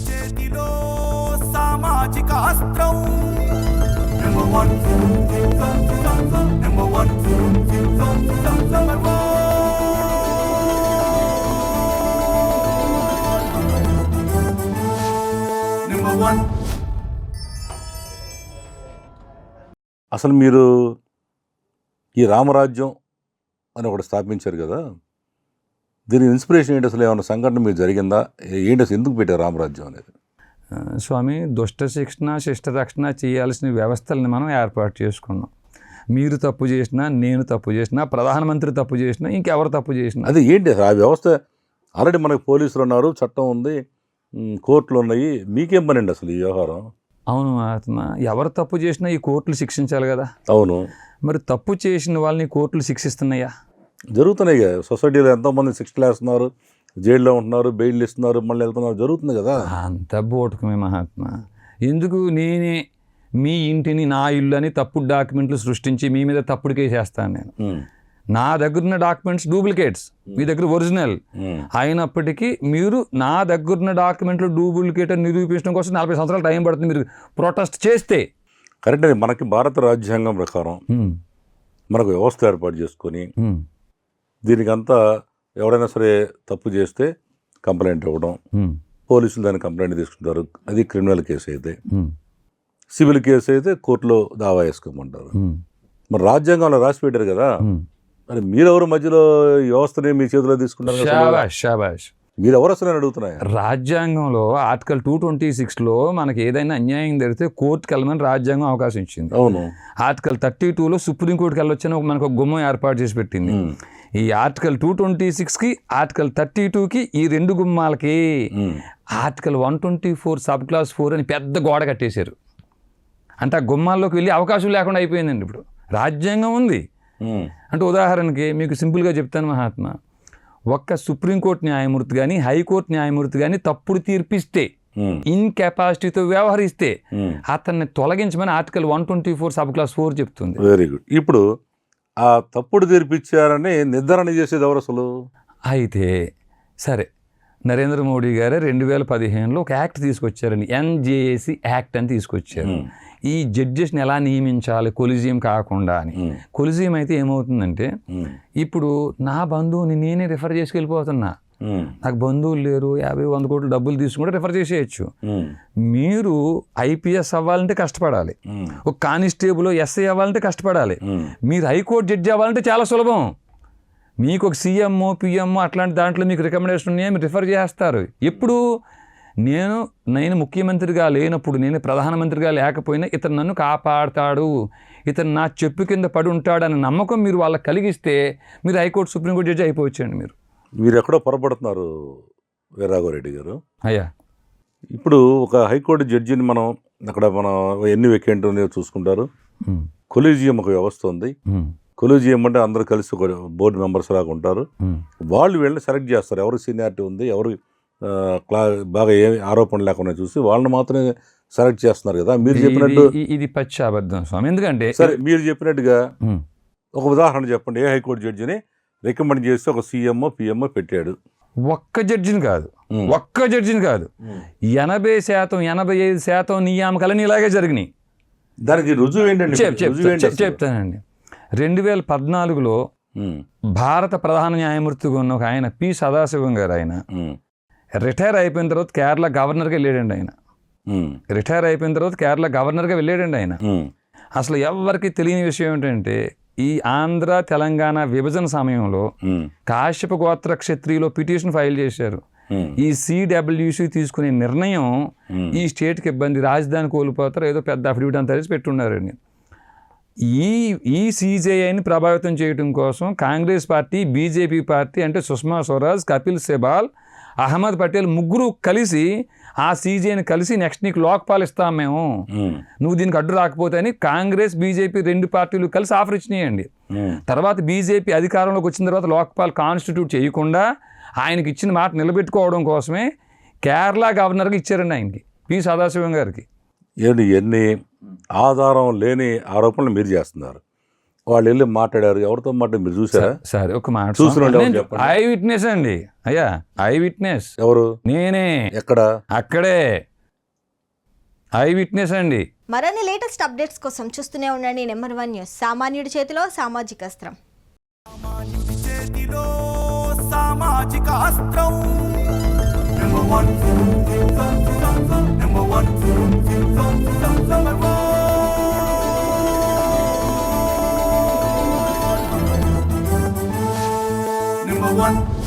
చేతిలో సామాజిక అస్త్రం number one number one number one. అసలు మీరు ఈ రామరాజ్యం అని ఒకటి స్థాపించారు కదా, దీని ఇన్స్పిరేషన్ ఏంటి? అసలు ఏమైనా సంఘటన మీకు జరిగిందా? ఏంటి అసలు ఎందుకు పెట్టారు రామరాజ్యం అనేది? స్వామి, దుష్ట శిక్షణ శిష్ట రక్షణ చేయాల్సిన వ్యవస్థలను మనం ఏర్పాటు చేసుకున్నాం. మీరు తప్పు చేసినా, నేను తప్పు చేసినా, ప్రధానమంత్రి తప్పు చేసినా, ఇంకెవరు తప్పు చేసినా, అది ఏంటి అసలు ఆ వ్యవస్థ? ఆల్రెడీ మనకు పోలీసులు ఉన్నారు, చట్టం ఉంది, కోర్టులు ఉన్నాయి, మీకేం పని అండి అసలు ఈ వ్యవహారం? అవును మహాత్మా, ఎవరు తప్పు చేసినా ఈ కోర్టులు శిక్షించాలి కదా. అవును, మరి తప్పు చేసిన వాళ్ళని కోర్టులు శిక్షిస్తున్నాయా? జరుగుతున్నాయి కదా. సొసైటీలో ఎంతోమంది శిక్షలు వేస్తున్నారు, జైల్లో ఉంటున్నారు, బెయిల్ ఇస్తున్నారు, మళ్ళీ వెళ్తున్నారు, జరుగుతుంది కదా. అంత బోటుకమే మహాత్మా. ఎందుకు నేనే మీ ఇంటిని నా ఇల్లు అని తప్పుడు డాక్యుమెంట్లు సృష్టించి మీ మీద తప్పుడు కేసు వేస్తాను నేను? నా దగ్గర ఉన్న డాక్యుమెంట్స్ డూప్లికేట్స్, మీ దగ్గర ఒరిజినల్ అయినప్పటికీ మీరు నా దగ్గర ఉన్న డాక్యుమెంట్లు డూప్లికేట్ అని నిరూపించడం కోసం 40 సంవత్సరాలు టైం పడుతుంది. మీరు ప్రొటెస్ట్ చేస్తే కరెక్ట్. అది మనకి భారత రాజ్యాంగం ప్రకారం మనకు వ్యవస్థ ఏర్పాటు చేసుకొని దీనికంతా ఎవరైనా సరే తప్పు చేస్తే కంప్లైంట్ ఇవ్వడం, పోలీసులు దాన్ని కంప్లైంట్ తీసుకుంటారు. అది క్రిమినల్ కేసు అయితే. సివిల్ కేసు అయితే కోర్టులో దావా వేసుకోమంటారు. మరి రాజ్యాంగంలో రాసి పెట్టారు కదా, మరి మీరెవరు మధ్యలో ఈ వ్యవస్థని మీ చేతిలో తీసుకుంటారు? షాబాష్. మీరు ఎవరు అసలు అడుగుతున్నాయి? రాజ్యాంగంలో ఆర్టికల్ 226లో మనకి ఏదైనా అన్యాయం జరిగితే కోర్టుకి వెళ్ళమని రాజ్యాంగం అవకాశం ఇచ్చింది. అవును. ఆర్టికల్ 32లో సుప్రీంకోర్టుకి వెళ్ళొచ్చని మనకు ఒక గుమ్మం ఏర్పాటు చేసి పెట్టింది. ఈ ఆర్టికల్ 226కి, ఆర్టికల్ 32కి, ఈ 2 గుమ్మాలకి ఆర్టికల్ 124 సబ్ క్లాస్ 4 అని పెద్ద గోడ కట్టేశారు. అంటే ఆ గుమ్మాల్లోకి వెళ్ళి అవకాశం లేకుండా అయిపోయిందండి. ఇప్పుడు రాజ్యాంగం ఉంది అంటే, ఉదాహరణకి మీకు సింపుల్గా చెప్తాను మహాత్మా, ఒక్క సుప్రీంకోర్టు న్యాయమూర్తి కానీ, హైకోర్టు న్యాయమూర్తి కానీ తప్పుడు తీర్పిస్తే, ఇన్కెపాసిటీతో వ్యవహరిస్తే అతన్ని తొలగించమని ఆర్టికల్ 124 సబ్ క్లాస్ 4 చెప్తుంది. Very good. ఇప్పుడు ఆ తప్పుడు తీర్పిచ్చారని నిర్ధారణ చేసేది ఎవరు అసలు? అయితే సరే, నరేంద్ర మోడీ గారు 2015లో ఒక యాక్ట్ తీసుకొచ్చారండి, ఎన్జేఏసీ యాక్ట్ అని తీసుకొచ్చారు. ఈ జడ్జెస్ని ఎలా నియమించాలి కొలిజియం కాకుండా అని. కొలిజియం అయితే ఏమవుతుందంటే, ఇప్పుడు నా బంధువుని నేనే రిఫర్ చేసుకెళ్ళిపోతున్నా, నాకు బంధువులు లేరు, 50-100 కోట్లు డబ్బులు తీసుకుంటే రిఫర్ చేసేయచ్చు. మీరు ఐపీఎస్ అవ్వాలంటే కష్టపడాలి, ఒక కానిస్టేబుల్ ఎస్ఐ అవ్వాలంటే కష్టపడాలి, మీరు హైకోర్టు జడ్జి అవ్వాలంటే చాలా సులభం. మీకు ఒక సీఎంఓ పిఎంఓ అట్లాంటి దాంట్లో మీకు రికమెండేషన్ ఉన్నాయో మీరు రిఫర్ చేస్తారు. ఎప్పుడు నేను ముఖ్యమంత్రిగా లేనప్పుడు, నేను ప్రధానమంత్రిగా లేకపోయినా ఇతను నన్ను కాపాడతాడు, ఇతను నా చెప్పు కింద పడి ఉంటాడు అనే నమ్మకం మీరు వాళ్ళకి కలిగిస్తే మీరు హైకోర్టు సుప్రీంకోర్టు జడ్జి అయిపోవచ్చండి. మీరు ఎక్కడో పొరపడుతున్నారు వీరరాఘవరెడ్డి గారు. అయ్యా, ఇప్పుడు ఒక హైకోర్టు జడ్జిని మనం ఎన్ని వేకెంట్ ఉన్నాయో చూసుకుంటారు. కొలీజియం ఒక వ్యవస్థ ఉంది. కొలీజియం అంటే అందరూ కలిసి ఒక బోర్డు మెంబర్స్ లాగా ఉంటారు. వాళ్ళు వీళ్ళని సెలెక్ట్ చేస్తారు, ఎవరు సీనియారిటీ ఉంది, ఎవరు బాగా ఏ ఆరోపణ లేకుండా చూసి వాళ్ళని మాత్రమే సెలెక్ట్ చేస్తున్నారు కదా. మీరు చెప్పినట్టు ఇది పచ్చి అబద్ధం స్వామి. ఎందుకంటే సరే, మీరు చెప్పినట్టుగా ఒక ఉదాహరణ చెప్పండి. ఏ హైకోర్టు జడ్జిని రికమెండ్ చేసి ఒక సీఎంఓ పిఎంఓ పెట్టాడు? ఒక్క జడ్జిని కాదు 80% 85% నియామకాలని ఇలాగే జరిగినాయి. దానికి రుజువు ఏంటండి? చెప్తానండి. 2014లో భారత ప్రధాన న్యాయమూర్తిగా ఉన్న ఒక ఆయన పి సదాశివం గారు, ఆయన రిటైర్ అయిపోయిన తర్వాత కేరళ గవర్నర్గా వెళ్ళాడండి. ఆయన అసలు ఎవరికి తెలియని విషయం ఏంటంటే, ఈ ఆంధ్ర తెలంగాణ విభజన సమయంలో కాశ్యప గోత్ర క్షత్రియులో పిటిషన్ ఫైల్ చేశారు. ఈ సిడబ్ల్యూసి తీసుకునే నిర్ణయం ఈ స్టేట్కి ఇబ్బంది, రాజధాని కోల్పోతారు, ఏదో పెద్ద అఫిడవిట్ అంతా తెలిసి పెట్టున్నారండి. ఈ సిజేఐని ప్రభావితం చేయడం కోసం కాంగ్రెస్ పార్టీ, బీజేపీ పార్టీ అంటే సుష్మా స్వరాజ్, కపిల్ సిబాల్, అహ్మద్ పటేల్ ముగ్గురు కలిసి ఆ సీజేని కలిసి నెక్స్ట్ నీకు లోక్పాల్ ఇస్తాం మేము, నువ్వు దీనికి అడ్డు రాకపోతే అని కాంగ్రెస్ బీజేపీ 2 పార్టీలు కలిసి ఆఫర్ ఇచ్చినాయండి. తర్వాత బీజేపీ అధికారంలోకి వచ్చిన తర్వాత లోక్పాల్ కాన్స్టిట్యూట్ చేయకుండా ఆయనకి ఇచ్చిన మాట నిలబెట్టుకోవడం కోసమే కేరళ గవర్నర్కి ఇచ్చారండి ఆయనకి, పి సదాశివం గారికి. ఎన్ని ఆధారం లేని ఆరోపణలు మీరు చేస్తున్నారు. వాళ్ళు వెళ్ళి మాట్లాడారు, ఎవరితో మాట్లాడి మీరు చూసారా? సరే ఒక మాట చూసిన వాళ్ళు ఎవరు చెప్పండి. ఐ విట్నెస్ అండి అయ్యా, ఐ విట్నెస్. ఎవరు? నేనే. ఎక్కడ? అక్కడే ఐ విట్నెస్ అండి. మరిన్ని లేటెస్ట్ అప్డేట్స్ కోసం చూస్తూనే ఉండండి నెంబర్ 1 న్యూస్. సామాన్యుడి చేతిలో సామాజిక అస్త్రం. చేతిలో సామాజిక అస్త్రం. Number one. Number one. Number one.